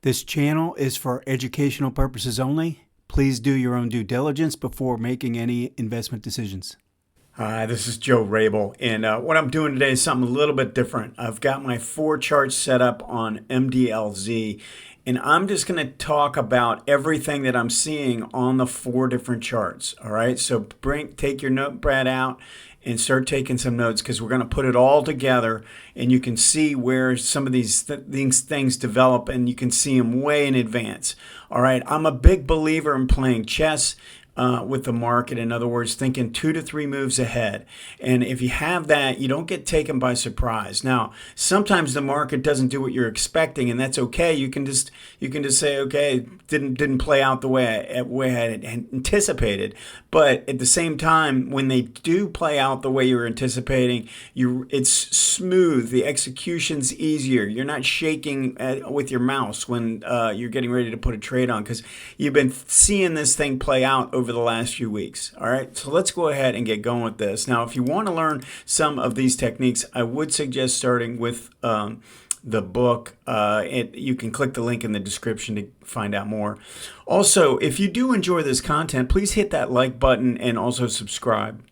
This channel is for educational purposes only. Please do your own due diligence before making any investment decisions. Hi, this is Joe Rabil, and what I'm doing today is something a little bit different. I've got my 4 charts set up on MDLZ, and I'm just going to talk about everything that I'm seeing on the 4 different charts. All right, so take your notepad out and start taking some notes, because we're going to put it all together, and you can see where some of these things develop, and you can see them way in advance. All right, I'm a big believer in playing chess with the market. In other words, thinking 2 to 3 moves ahead. And if you have that, you don't get taken by surprise. Now, sometimes the market doesn't do what you're expecting, and that's okay. You can just say, okay, didn't play out the way I had anticipated. But at the same time, when they do play out the way you're anticipating, it's smooth. The execution's easier. You're not shaking with your mouse when you're getting ready to put a trade on, because you've been seeing this thing play out over the last few weeks. All right, so let's go ahead and get going with this. Now, if you want to learn some of these techniques, I would suggest starting with the book. You can click the link in the description to find out more. Also, if you do enjoy this content, please hit that like button and also subscribe.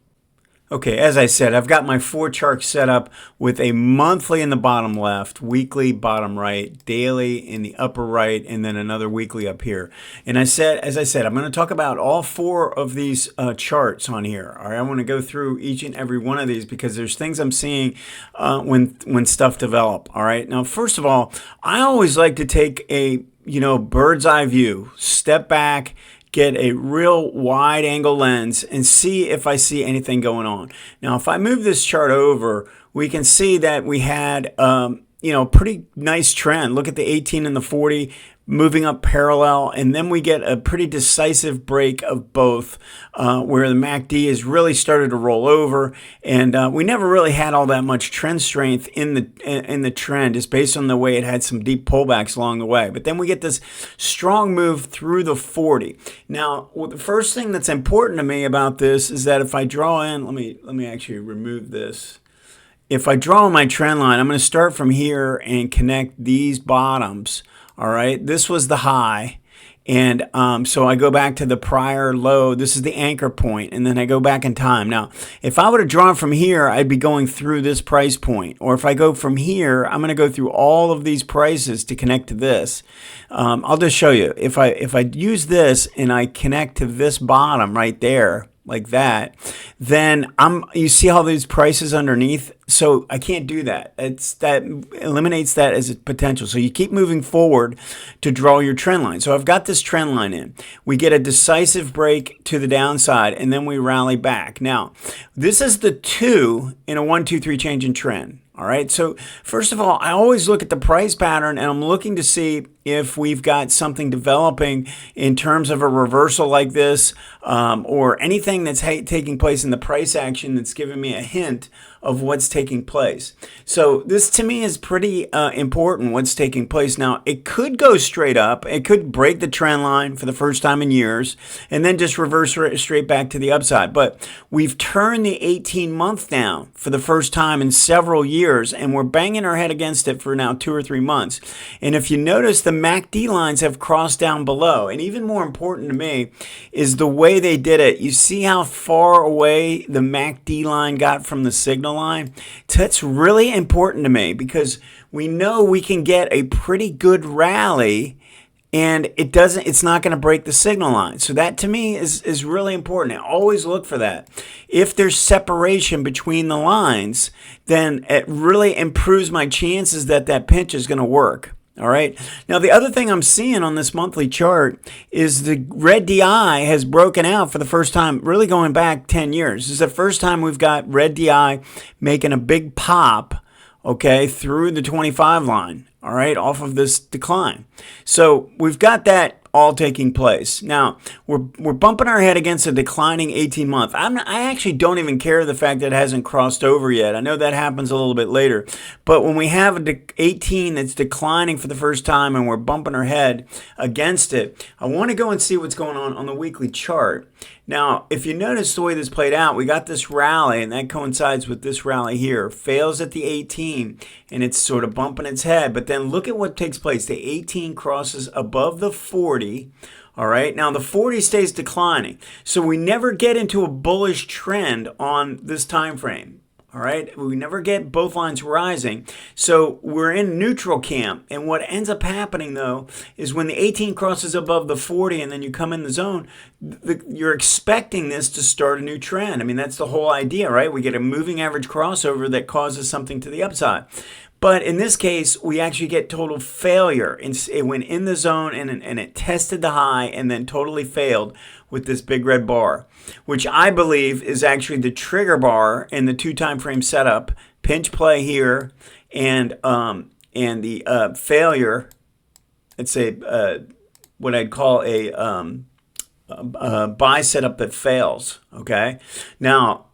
Okay, as I said, I've got my 4 charts set up with a monthly in the bottom left, weekly bottom right, daily in the upper right, and then another weekly up here. And as I said, I'm going to talk about all 4 of these charts on here. All right, I want to go through each and every one of these, because there's things I'm seeing when stuff develop. All right, now first of all, I always like to take a bird's eye view, step back, get a real wide angle lens and see if I see anything going on. Now, if I move this chart over, we can see that we had pretty nice trend. Look at the 18 and the 40 moving up parallel, and then we get a pretty decisive break of both, where the MACD has really started to roll over, and we never really had all that much trend strength in the trend, just based on the way it had some deep pullbacks along the way. But then we get this strong move through the 40. Now, the first thing that's important to me about this is that if I draw in, let me actually remove this. If I draw my trend line, I'm going to start from here and connect these bottoms. All right, this was the high, and so I go back to the prior low. This is the anchor point, and then I go back in time. Now, if I would have drawn from here, I'd be going through this price point. Or if I go from here, I'm going to go through all of these prices to connect to this. I'll just show you. If I use this and I connect to this bottom right there, like that, then you see all these prices underneath. So I can't do that. That eliminates that as a potential. So you keep moving forward to draw your trend line. So I've got this trend line in. We get a decisive break to the downside, and then we rally back. Now, this is the 2 in a 1, 2, 3 change in trend. All right, so first of all, I always look at the price pattern, and I'm looking to see if we've got something developing in terms of a reversal like this, or anything that's taking place in the price action that's giving me a hint of what's taking place. So this to me is pretty important, what's taking place. Now, it could go straight up. It could break the trend line for the first time in years and then just reverse straight back to the upside. But we've turned the 18-month down for the first time in several years, and we're banging our head against it for now 2 or 3 months. And if you notice, the MACD lines have crossed down below. And even more important to me is the way they did it. You see how far away the MACD line got from the signal line? That's really important to me, because we know we can get a pretty good rally, and it's not going to break the signal line. So that to me is really important. I always look for that. If there's separation between the lines, then it really improves my chances that pinch is going to work. All right. Now, the other thing I'm seeing on this monthly chart is the red DI has broken out for the first time, really going back 10 years. This is the first time we've got red DI making a big pop, okay, through the 25 line, all right, off of this decline. So we've got that all taking place. Now, we're bumping our head against a declining 18-month. I actually don't even care the fact that it hasn't crossed over yet. I know that happens a little bit later. But when we have an 18 that's declining for the first time and we're bumping our head against it, I want to go and see what's going on the weekly chart. Now, if you notice the way this played out, we got this rally, and that coincides with this rally here. Fails at the 18, and it's sort of bumping its head. But then look at what takes place. The 18 crosses above the 40. All right, now the 40 stays declining. So we never get into a bullish trend on this time frame. All right, we never get both lines rising. So we're in neutral camp. And what ends up happening, though, is when the 18 crosses above the 40 and then you come in the zone, you're expecting this to start a new trend. I mean, that's the whole idea, right? We get a moving average crossover that causes something to the upside. But in this case, we actually get total failure. It went in the zone and it tested the high and then totally failed with this big red bar, which I believe is actually the trigger bar in the 2 time frame setup. Pinch play here and the failure. It's what I'd call a buy setup that fails. Okay, now.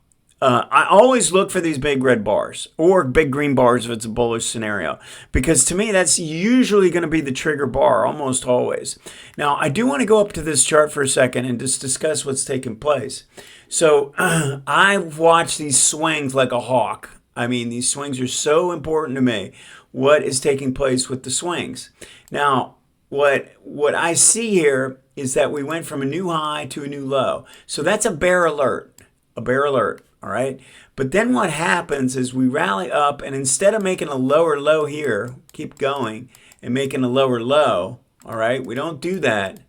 I always look for these big red bars or big green bars if it's a bullish scenario, because to me that's usually going to be the trigger bar, almost always. Now, I do want to go up to this chart for a second and just discuss what's taking place. So I've watched these swings like a hawk. I mean, these swings are so important to me. What is taking place with the swings? Now, what I see here is that we went from a new high to a new low. So that's a bear alert, all right? But then what happens is we rally up, and instead of making a lower low here, keep going, and making a lower low, all right? We don't do that.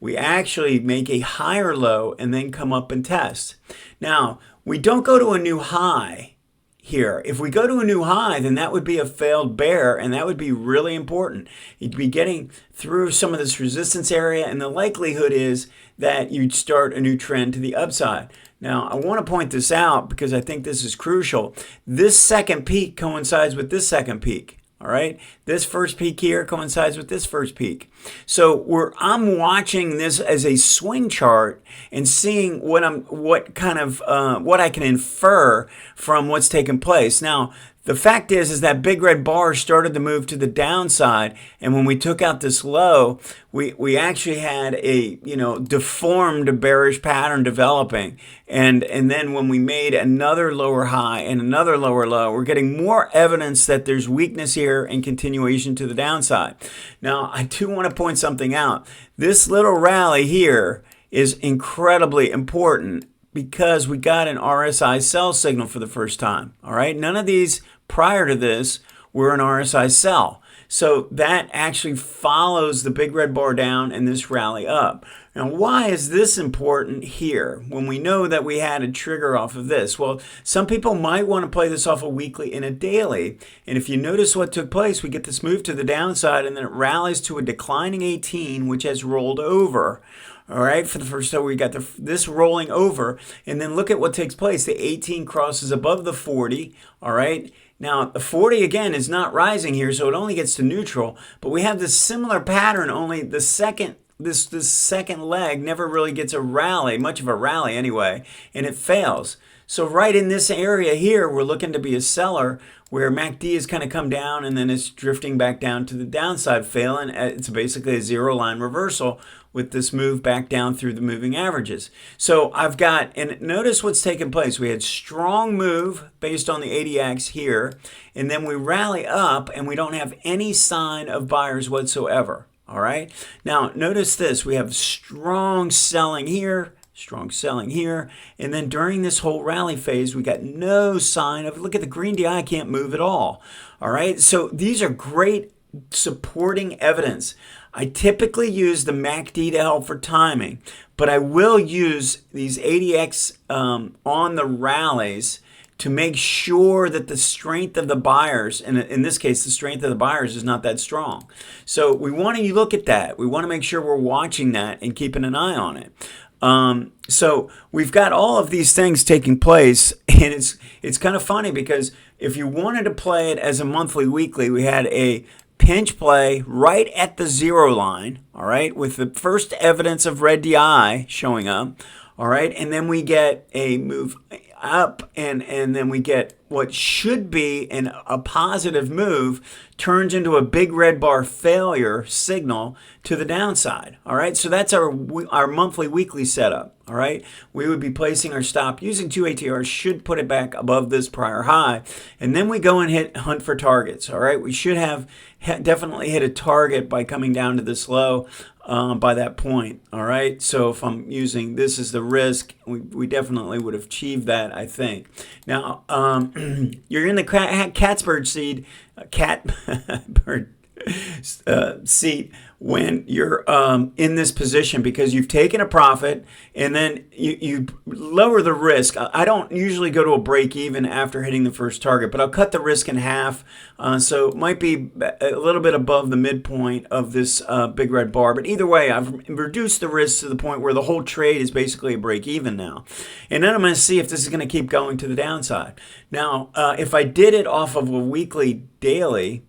We actually make a higher low and then come up and test. Now, we don't go to a new high here. If we go to a new high, then that would be a failed bear, and that would be really important. You'd be getting through some of this resistance area, and the likelihood is that you'd start a new trend to the upside. Now, I want to point this out because I think this is crucial. This second peak coincides with this second peak. All right, this first peak here coincides with this first peak. So I'm watching this as a swing chart and seeing what I can infer from what's taking place. Now, the fact is that big red bar started to move to the downside, and when we took out this low, we actually had a deformed bearish pattern developing, and then when we made another lower high and another lower low, we're getting more evidence that there's weakness here and continuation to the downside. Now, I do want to point something out. This little rally here is incredibly important, because we got an RSI sell signal for the first time. All right, none of these prior to this were an RSI sell. So that actually follows the big red bar down and this rally up. Now, why is this important here when we know that we had a trigger off of this? Well, some people might want to play this off a weekly and a daily. And if you notice what took place, we get this move to the downside, and then it rallies to a declining 18, which has rolled over. All right, for the first time, we got this rolling over, and then look at what takes place. The 18 crosses above the 40, all right? Now, the 40, again, is not rising here, so it only gets to neutral, but we have this similar pattern, only the second, this second leg never really gets a rally, much of a rally anyway, and it fails. So right in this area here, we're looking to be a seller, where MACD has kind of come down and then it's drifting back down to the downside, failing. It's basically a zero line reversal with this move back down through the moving averages. So I've got, and notice what's taking place. We had strong move based on the ADX here, and then we rally up and we don't have any sign of buyers whatsoever. All right. Now notice this, we have strong selling here, and then during this whole rally phase, we got no sign of, look at the green DI can't move at all. All right, so these are great supporting evidence. I typically use the MACD to help for timing, but I will use these ADX on the rallies to make sure that the strength of the buyers, and in this case, the strength of the buyers is not that strong. So we want to look at that. We want to make sure we're watching that and keeping an eye on it. So we've got all of these things taking place, and it's kind of funny because if you wanted to play it as a monthly, weekly, we had a pinch play right at the zero line, all right, with the first evidence of red DI showing up, all right, and then we get a move up, and then we get what should be a positive move turns into a big red bar failure signal to the downside. All right, so that's our monthly weekly setup. All right, we would be placing our stop using 2 ATRs, should put it back above this prior high, and then we go and hunt for targets. All right, we should have definitely hit a target by coming down to this low by that point. All right, so if I'm using this as the risk, we definitely would have achieved that, I think. Now, you're in the cat's bird seat seat when you're in this position, because you've taken a profit and then you lower the risk. I don't usually go to a break even after hitting the first target, but I'll cut the risk in half. So it might be a little bit above the midpoint of this big red bar. But either way, I've reduced the risk to the point where the whole trade is basically a break even now. And then I'm going to see if this is going to keep going to the downside. Now, if I did it off of a weekly daily,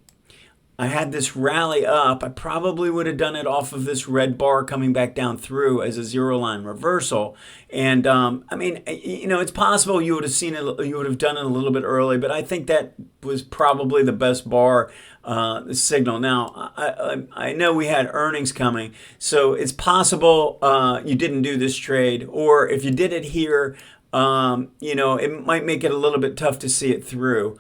I had this rally up, I probably would have done it off of this red bar coming back down through as a zero line reversal. And I mean, it's possible you would have seen it, you would have done it a little bit early, but I think that was probably the best bar signal. Now, I know we had earnings coming, so it's possible you didn't do this trade, or if you did it here, it might make it a little bit tough to see it through.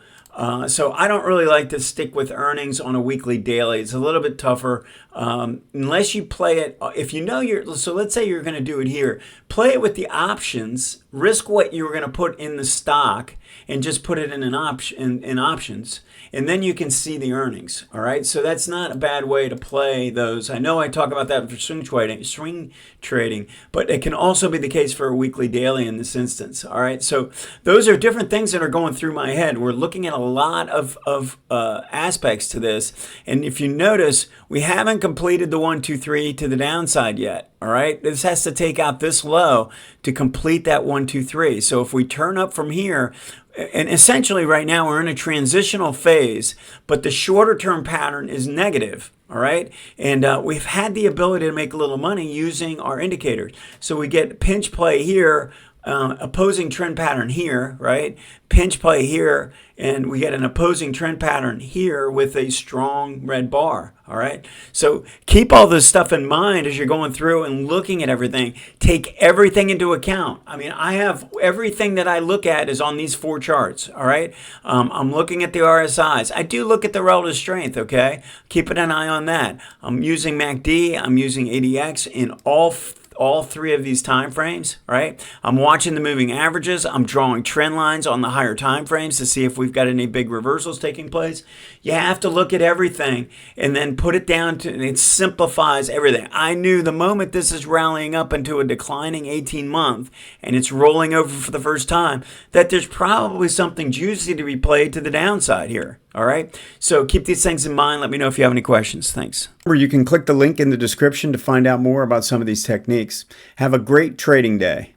So I don't really like to stick with earnings on a weekly daily. It's a little bit tougher unless you play it. If you know so let's say you're going to do it here. Play it with the options. Risk what you're going to put in the stock and just put it in an options, and then you can see the earnings. All right. So that's not a bad way to play those. I know I talk about that for swing trading, but it can also be the case for a weekly daily in this instance. All right. So those are different things that are going through my head. We're looking at a lot of aspects to this, and if you notice, we haven't completed the 1, 2, 3 to the downside yet. All right, this has to take out this low to complete that 1, 2, 3. So if we turn up from here, and essentially right now we're in a transitional phase, but the shorter term pattern is negative. All right, and we've had the ability to make a little money using our indicators. So we get pinch play here, opposing trend pattern here, right? Pinch play here, and we get an opposing trend pattern here with a strong red bar. All right, so keep all this stuff in mind as you're going through and looking at everything. Take everything into account. I mean, I have everything that I look at is on these 4 charts. All right, I'm looking at the RSIs. I do look at the relative strength. Okay, keeping an eye on that. I'm using MACD. I'm using ADX in all 3 of these time frames, right? I'm watching the moving averages. I'm drawing trend lines on the higher time frames to see if we've got any big reversals taking place. You have to look at everything and then put it down to, it simplifies everything. I knew the moment this is rallying up into a declining 18-month and it's rolling over for the first time, that there's probably something juicy to be played to the downside here. All right, so keep these things in mind. Let me know if you have any questions. Thanks. Or you can click the link in the description to find out more about some of these techniques. Have a great trading day.